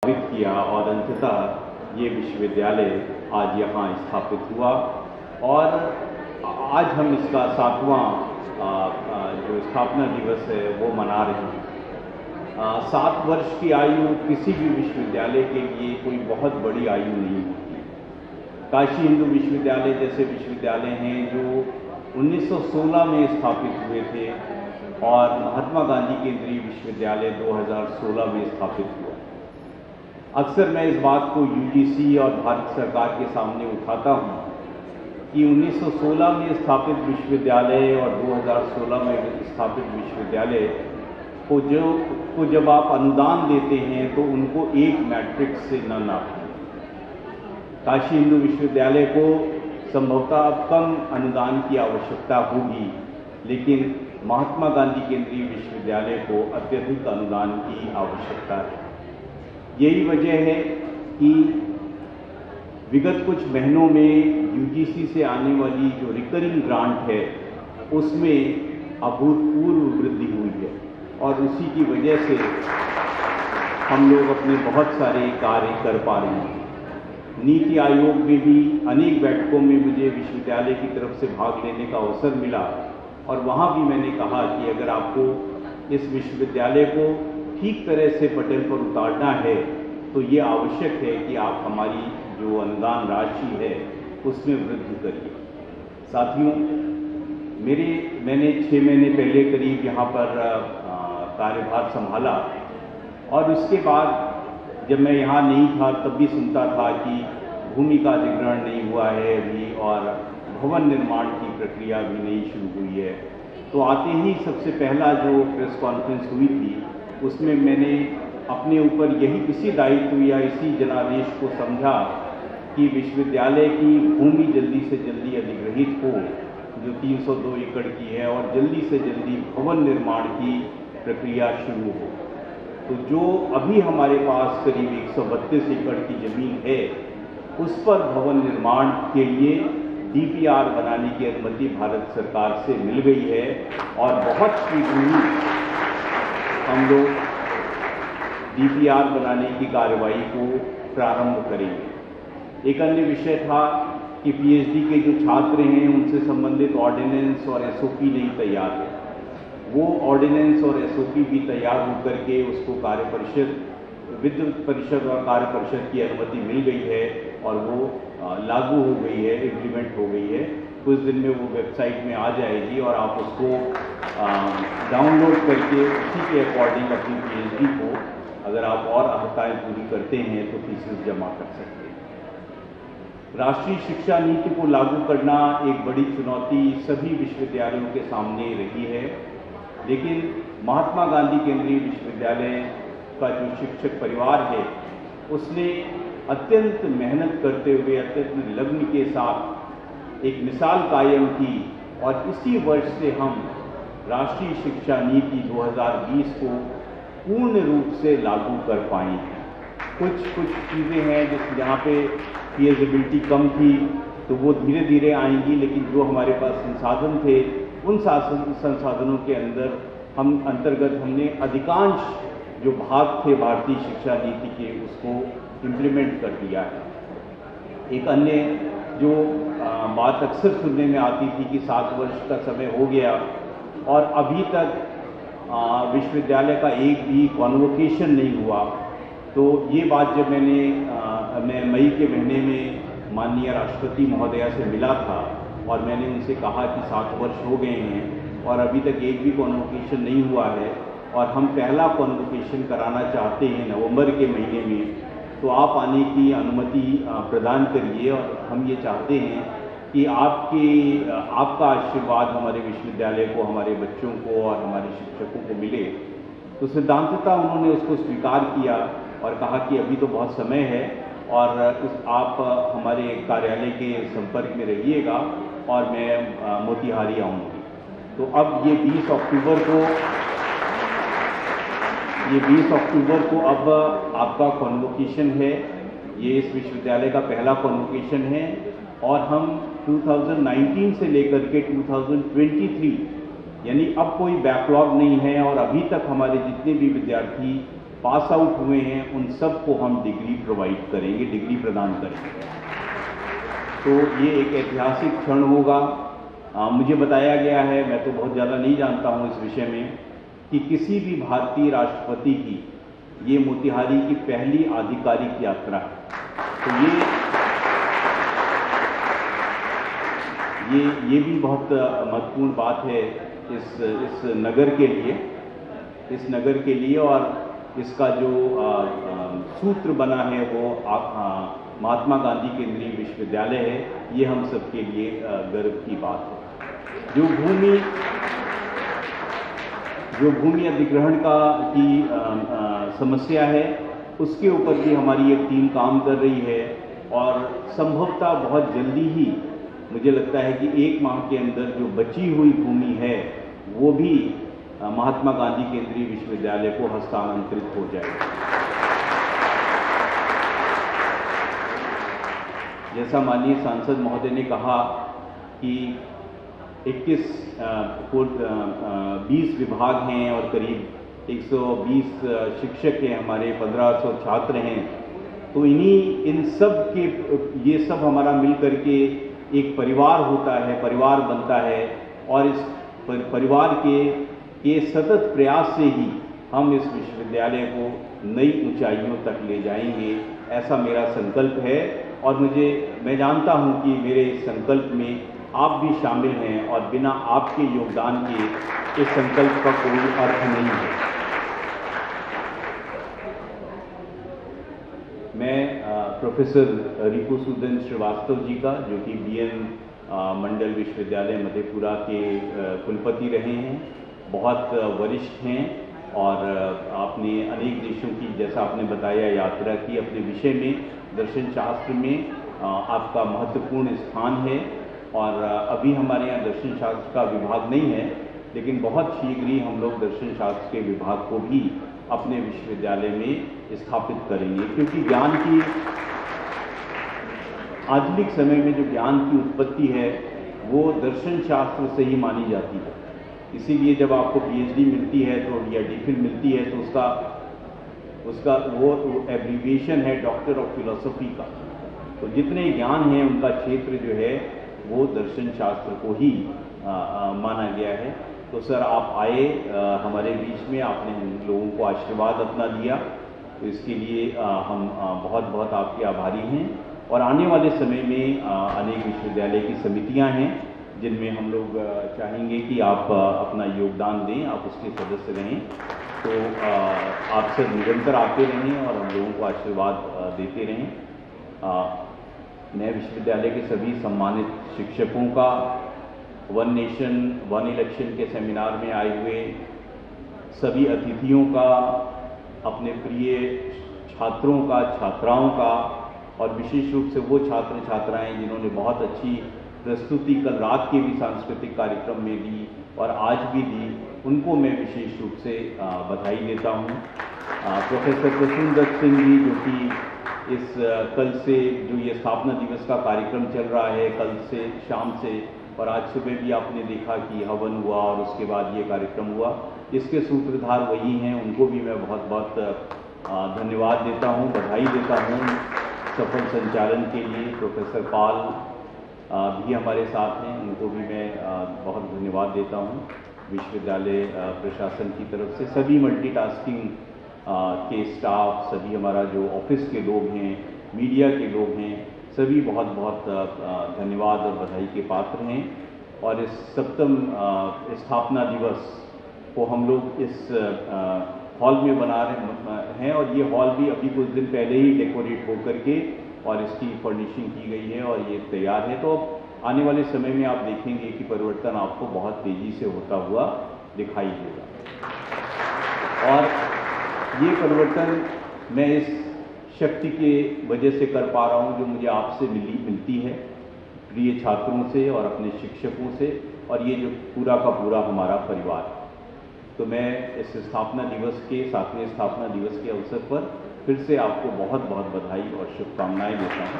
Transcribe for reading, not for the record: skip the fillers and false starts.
किया और अंततः ये विश्वविद्यालय आज यहाँ स्थापित हुआ और आज हम इसका 7वां जो स्थापना दिवस है वो मना रहे हैं। 7 वर्ष की आयु किसी भी विश्वविद्यालय के लिए कोई बहुत बड़ी आयु नहीं होती। काशी हिंदू विश्वविद्यालय जैसे विश्वविद्यालय हैं जो 1916 में स्थापित हुए थे और महात्मा गांधी केंद्रीय विश्वविद्यालय 2016 में स्थापित हुआ। अक्सर मैं इस बात को यूजीसी और भारत सरकार के सामने उठाता हूँ कि 1916 में स्थापित विश्वविद्यालय और 2016 में स्थापित विश्वविद्यालय को जब आप अनुदान देते हैं तो उनको एक मैट्रिक्स से न नापें। काशी हिंदू विश्वविद्यालय को संभवतः अब कम अनुदान की आवश्यकता होगी, लेकिन महात्मा गांधी केंद्रीय विश्वविद्यालय को अत्यधिक अनुदान की आवश्यकता है। यही वजह है कि विगत कुछ महीनों में यूजीसी से आने वाली जो रिकरिंग ग्रांट है उसमें अभूतपूर्व वृद्धि हुई है और उसी की वजह से हम लोग अपने बहुत सारे कार्य कर पा रहे हैं। नीति आयोग में भी अनेक बैठकों में मुझे विश्वविद्यालय की तरफ से भाग लेने का अवसर मिला और वहाँ भी मैंने कहा कि अगर आपको इस विश्वविद्यालय को ठीक तरह से पटल पर उतारना है तो ये आवश्यक है कि आप हमारी जो अनुदान राशि है उसमें वृद्धि करिए। साथियों, मैंने 6 महीने पहले करीब यहाँ पर कार्यभार संभाला और उसके बाद जब मैं यहाँ नहीं था तब भी सुनता था कि भूमि का अधिग्रहण नहीं हुआ है अभी और भवन निर्माण की प्रक्रिया भी नहीं शुरू हुई है। तो आते ही सबसे पहला जो प्रेस कॉन्फ्रेंस हुई थी उसमें मैंने अपने ऊपर यही इसी दायित्व या इसी जनादेश को समझा कि विश्वविद्यालय की भूमि जल्दी से जल्दी अधिग्रहित हो जो 302 एकड़ की है और जल्दी से जल्दी भवन निर्माण की प्रक्रिया शुरू हो। तो जो अभी हमारे पास करीब 132 एकड़ की जमीन है उस पर भवन निर्माण के लिए डीपीआर बनाने की अनुमति भारत सरकार से मिल गई है और बहुत शीघ्र ही हम लोग डीपीआर बनाने की कार्रवाई को प्रारंभ करेंगे। एक अन्य विषय था कि पीएचडी के जो छात्र हैं उनसे संबंधित ऑर्डिनेंस और एसओपी नहीं तैयार है। वो ऑर्डिनेंस और एसओपी भी तैयार होकर के उसको कार्य परिषद, विद्युत परिषद और कार्य परिषद की अनुमति मिल गई है और वो लागू हो गई है, इम्प्लीमेंट हो गई है। कुछ दिन में वो वेबसाइट में आ जाएगी और आप उसको डाउनलोड करके उसी के अकॉर्डिंग अपनी पीएचडी को अगर आप और अर्हताएँ पूरी करते हैं तो थीसिस जमा कर सकते हैं। राष्ट्रीय शिक्षा नीति को लागू करना एक बड़ी चुनौती सभी विश्वविद्यालयों के सामने रही है, लेकिन महात्मा गांधी केंद्रीय विश्वविद्यालय का जो शिक्षक परिवार है उसने अत्यंत मेहनत करते हुए अत्यंत लगन के साथ एक मिसाल कायम की और इसी वर्ष से हम राष्ट्रीय शिक्षा नीति 2020 को पूर्ण रूप से लागू कर पाए हैं। कुछ चीज़ें हैं जहाँ पे फीजिबिलिटी कम थी तो वो धीरे धीरे आएंगी, लेकिन जो हमारे पास संसाधन थे उन संसाधनों के अंतर्गत हमने अधिकांश जो भाग थे भारतीय शिक्षा नीति के उसको इम्प्लीमेंट कर दिया है। एक अन्य जो बात अक्सर सुनने में आती थी कि 7 वर्ष का समय हो गया और अभी तक विश्वविद्यालय का एक भी कॉन्वोकेशन नहीं हुआ, तो ये बात जब मैं मई के महीने में माननीय राष्ट्रपति महोदया से मिला था और मैंने उनसे कहा कि 7 वर्ष हो गए हैं और अभी तक एक भी कॉन्वोकेशन नहीं हुआ है और हम पहला कॉन्वोकेशन कराना चाहते हैं नवंबर के महीने में, तो आप आने की अनुमति प्रदान करिए और हम ये चाहते हैं कि आपका आशीर्वाद हमारे विश्वविद्यालय को, हमारे बच्चों को और हमारे शिक्षकों को मिले। तो सिद्धांततः उन्होंने उसको स्वीकार किया और कहा कि अभी तो बहुत समय है और आप हमारे कार्यालय के संपर्क में रहिएगा और मैं मोतिहारी आऊँगी। तो अब ये 20 अक्टूबर को अब आपका कॉन्वोकेशन है। ये इस विश्वविद्यालय का पहला कॉन्वोकेशन है और हम 2019 से लेकर के 2023 यानी अब कोई बैकलॉग नहीं है और अभी तक हमारे जितने भी विद्यार्थी पास आउट हुए हैं उन सब को हम डिग्री प्रोवाइड करेंगे, डिग्री प्रदान करेंगे। तो ये एक ऐतिहासिक क्षण होगा। मुझे बताया गया है, मैं तो बहुत ज़्यादा नहीं जानता हूँ इस विषय में, कि किसी भी भारतीय राष्ट्रपति की ये मोतिहारी की पहली आधिकारिक यात्रा है। तो ये भी बहुत महत्वपूर्ण बात है इस नगर के लिए, और इसका जो सूत्र बना है वो महात्मा गांधी केंद्रीय विश्वविद्यालय है। ये हम सबके लिए गर्व की बात है। जो भूमि अधिग्रहण की समस्या है, उसके ऊपर भी हमारी एक टीम काम कर रही है, और संभवतः बहुत जल्दी ही मुझे लगता है कि 1 माह के अंदर जो बची हुई भूमि है वो भी महात्मा गांधी केंद्रीय विश्वविद्यालय को हस्तांतरित हो जाएगी। जैसा माननीय सांसद महोदय ने कहा कि 20 विभाग हैं और करीब 120 शिक्षक हैं, हमारे 1500 छात्र हैं। तो इन सब के ये सब हमारा मिल करके एक परिवार होता है, परिवार बनता है, और इस परिवार के सतत प्रयास से ही हम इस विश्वविद्यालय को नई ऊंचाइयों तक ले जाएंगे, ऐसा मेरा संकल्प है। और मैं जानता हूं कि मेरे इस संकल्प में आप भी शामिल हैं, और बिना आपके योगदान के इस संकल्प का कोई अर्थ नहीं है। मैं प्रोफेसर रिपुसूदन श्रीवास्तव जी का, जो कि बीएन मंडल विश्वविद्यालय मधेपुरा के कुलपति रहे हैं, बहुत वरिष्ठ हैं, और आपने अनेक देशों की, जैसा आपने बताया, यात्रा की। अपने विषय में दर्शन शास्त्र में आपका महत्वपूर्ण स्थान है, और अभी हमारे यहाँ दर्शन शास्त्र का विभाग नहीं है, लेकिन बहुत शीघ्र ही हम लोग दर्शन शास्त्र के विभाग को भी अपने विश्वविद्यालय में स्थापित करेंगे, क्योंकि ज्ञान की आधुनिक समय में जो ज्ञान की उत्पत्ति है वो दर्शन शास्त्र से ही मानी जाती है। इसीलिए जब आपको पीएचडी मिलती है तो या डीफिल मिलती है तो उसका वो एब्रीविएशन है डॉक्टर ऑफ फिलॉसफी का। तो जितने ज्ञान हैं उनका क्षेत्र जो है वो दर्शन शास्त्र को ही माना गया है। तो सर, आप आए हमारे बीच में, आपने हम लोगों को आशीर्वाद अपना दिया, तो इसके लिए हम बहुत बहुत आपके आभारी हैं। और आने वाले समय में अनेक विश्वविद्यालय की समितियां हैं जिनमें हम लोग चाहेंगे कि आप अपना योगदान दें, आप उसके सदस्य रहें। तो आप सब निरंतर आते रहें और हम लोगों को आशीर्वाद देते रहें। मैं विश्वविद्यालय के सभी सम्मानित शिक्षकों का, वन नेशन वन इलेक्शन के सेमिनार में आए हुए सभी अतिथियों का, अपने प्रिय छात्रों का, छात्राओं का, और विशेष रूप से वो छात्र छात्राएं जिन्होंने बहुत अच्छी प्रस्तुति कल रात के भी सांस्कृतिक कार्यक्रम में दी और आज भी दी, उनको मैं विशेष रूप से बधाई देता हूँ। प्रोफेसर प्रसूनदत्त सिंह जी, जो कि इस कल से जो ये स्थापना दिवस का कार्यक्रम चल रहा है, कल से शाम से, और आज सुबह भी आपने देखा कि हवन हुआ और उसके बाद ये कार्यक्रम हुआ, इसके सूत्रधार वही हैं। उनको भी मैं बहुत बहुत धन्यवाद देता हूँ, बधाई देता हूँ सफल संचालन के लिए। प्रोफेसर पाल भी हमारे साथ हैं, उनको भी मैं बहुत धन्यवाद देता हूँ। विश्वविद्यालय प्रशासन की तरफ से सभी मल्टीटास्किंग के स्टाफ, सभी हमारा जो ऑफिस के लोग हैं, मीडिया के लोग हैं, सभी बहुत बहुत धन्यवाद और बधाई के पात्र हैं। और इस 7वें स्थापना दिवस को हम लोग इस हॉल में बना रहे हैं, और ये हॉल भी अभी कुछ दिन पहले ही डेकोरेट होकर के और इसकी फर्निशिंग की गई है और ये तैयार है। तो आने वाले समय में आप देखेंगे कि परिवर्तन आपको बहुत तेजी से होता हुआ दिखाई देगा। और ये परिवर्तन मैं इस शक्ति के वजह से कर पा रहा हूँ जो मुझे आपसे मिलती है, प्रिय छात्रों से और अपने शिक्षकों से, और ये जो पूरा का पूरा हमारा परिवार है। तो मैं इस स्थापना दिवस के 7वें स्थापना दिवस के अवसर पर फिर से आपको बहुत बहुत बधाई और शुभकामनाएं देता हूँ।